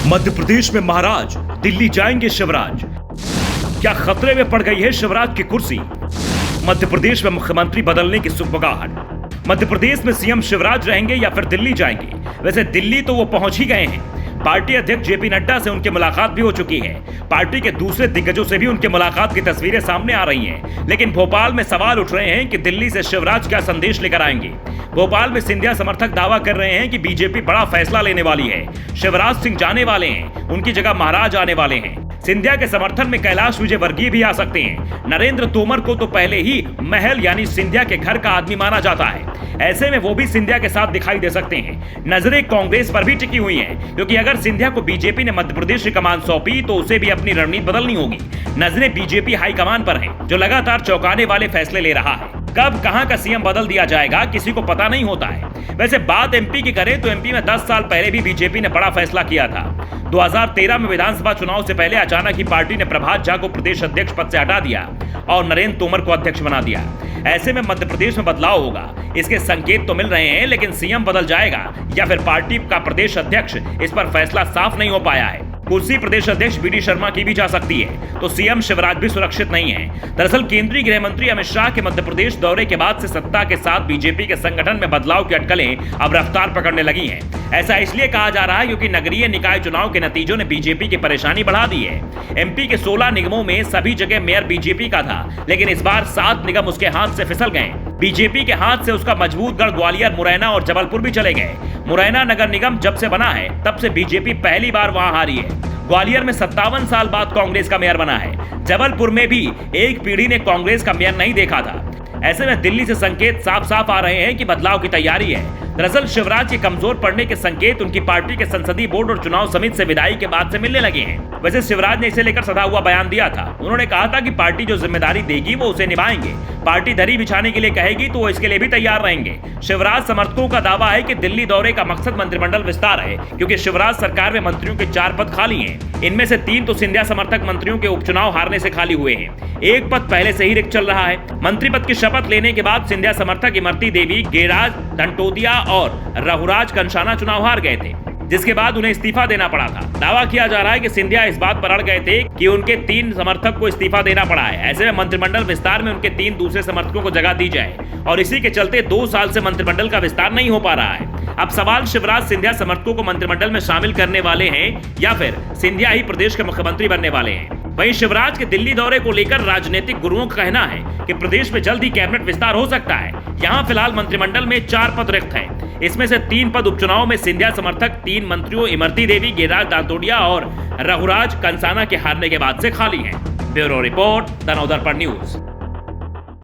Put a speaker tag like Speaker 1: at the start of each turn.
Speaker 1: मध्य प्रदेश में महाराज, दिल्ली जाएंगे शिवराज। क्या खतरे में पड़ गई है शिवराज की कुर्सी? मध्य प्रदेश में मुख्यमंत्री बदलने की सुगबुगाहट। मध्य प्रदेश में सीएम शिवराज रहेंगे या फिर दिल्ली जाएंगे? वैसे दिल्ली तो वो पहुंच ही गए हैं। पार्टी अध्यक्ष जेपी नड्डा से उनकी मुलाकात भी हो चुकी है। पार्टी के दूसरे दिग्गजों से भी उनकी मुलाकात की तस्वीरें सामने आ रही हैं। लेकिन भोपाल में सवाल उठ रहे हैं कि दिल्ली से शिवराज क्या संदेश लेकर आएंगे। भोपाल में सिंधिया समर्थक दावा कर रहे हैं कि बीजेपी बड़ा फैसला लेने वाली है। शिवराज सिंह जाने वाले हैं, उनकी जगह महाराज आने वाले हैं। सिंधिया के समर्थन में कैलाश विजयवर्गीय भी आ सकते हैं। नरेंद्र तोमर को तो पहले ही महल यानी सिंधिया के घर का आदमी माना जाता है। ऐसे में वो भी सिंधिया के साथ दिखाई दे सकते हैं। नजरें कांग्रेस पर भी टिकी हुई हैं, क्योंकि अगर सिंधिया को बीजेपी ने मध्य प्रदेश की कमान सौंपी तो उसे भी अपनी रणनीति बदलनी होगी। नजरें बीजेपी हाईकमान पर हैं, जो लगातार चौंकाने वाले फैसले ले रहा है। कब कहां का सीएम बदल दिया जाएगा किसी को पता नहीं होता है। वैसे बात एमपी की करें तो एमपी में 10 साल पहले भी बीजेपी ने बड़ा फैसला किया था। 2013 में विधानसभा चुनाव से पहले अचानक ही पार्टी ने प्रभात झा को प्रदेश अध्यक्ष पद से हटा दिया और नरेंद्र तोमर को अध्यक्ष बना दिया। ऐसे में मध्य प्रदेश में बदलाव होगा, इसके संकेत तो मिल रहे हैं, लेकिन सीएम बदल जाएगा या फिर पार्टी का प्रदेश अध्यक्ष, इस पर फैसला साफ नहीं हो पाया है। कुर्सी प्रदेश अध्यक्ष बीडी शर्मा की भी जा सकती है, तो सीएम शिवराज भी सुरक्षित नहीं है। दरअसल केंद्रीय गृह मंत्री अमित शाह के मध्य प्रदेश दौरे के बाद से सत्ता के साथ बीजेपी के संगठन में बदलाव की अटकलें अब रफ्तार पकड़ने लगी हैं। ऐसा इसलिए कहा जा रहा है क्योंकि नगरीय निकाय चुनाव के नतीजों ने बीजेपी की परेशानी बढ़ा दी है। एमपी के 16 निगमों में सभी जगह मेयर बीजेपी का था, लेकिन इस बार 7 निगम उसके हाथ से फिसल गए। बीजेपी के हाथ से उसका मजबूत गढ़ ग्वालियर, मुरैना और जबलपुर भी चले गए। मुरैना नगर निगम जब से बना है तब से बीजेपी पहली बार वहां हारी है। ग्वालियर में 57 साल बाद कांग्रेस का मेयर बना है। जबलपुर में भी एक पीढ़ी ने कांग्रेस का मेयर नहीं देखा था। ऐसे में दिल्ली से संकेत साफ साफ आ रहे हैं कि बदलाव की तैयारी है। दरअसल शिवराज के कमजोर पड़ने के संकेत उनकी पार्टी के संसदीय बोर्ड और चुनाव समिति से विदाई के बाद से मिलने लगे हैं। वैसे शिवराज ने इसे लेकर सधा हुआ बयान दिया था। उन्होंने कहा था कि पार्टी जो जिम्मेदारी देगी वो उसे निभाएंगे। पार्टी दरी बिछाने के लिए कहेगी तो वो इसके लिए भी तैयार रहेंगे। शिवराज समर्थकों का दावा है कि दिल्ली दौरे का मकसद मंत्रिमंडल विस्तार है, क्योंकि शिवराज सरकार में मंत्रियों के 4 पद खाली हैं। इनमें से 3 तो सिंधिया समर्थक मंत्रियों के उपचुनाव हारने से खाली हुए हैं। एक पद पहले से ही रिक्त चल रहा है। मंत्री पद की शपथ लेने के बाद सिंधिया समर्थक इमरती देवी, गेराज धनटोदिया और रघुराज कंसाना चुनाव हार गए थे, जिसके बाद उन्हें इस्तीफा देना पड़ा था। दावा किया जा रहा है कि सिंधिया इस बात पर अड़ गए थे कि उनके 3 समर्थक को इस्तीफा देना पड़ा है। ऐसे में मंत्रिमंडल विस्तार में उनके 3 दूसरे समर्थकों को जगह दी जाए, और इसी के चलते 2 साल से मंत्रिमंडल का विस्तार नहीं हो पा रहा है। अब सवाल शिवराज सिंधिया समर्थकों को मंत्रिमंडल में शामिल करने वाले हैं या फिर सिंधिया ही प्रदेश के मुख्यमंत्री बनने वाले हैं। वहीं शिवराज के दिल्ली दौरे को लेकर राजनीतिक गुरुओं का कहना है कि प्रदेश में जल्द ही कैबिनेट विस्तार हो सकता है। यहाँ फिलहाल मंत्रिमंडल में 4 पद रिक्त हैं। इसमें से 3 पद उपचुनाव में सिंधिया समर्थक 3 मंत्रियों इमरती देवी, गेराज दातोडिया और रघुराज कंसाना के हारने के बाद से खाली हैं। Bureau report, the Navdarpan news.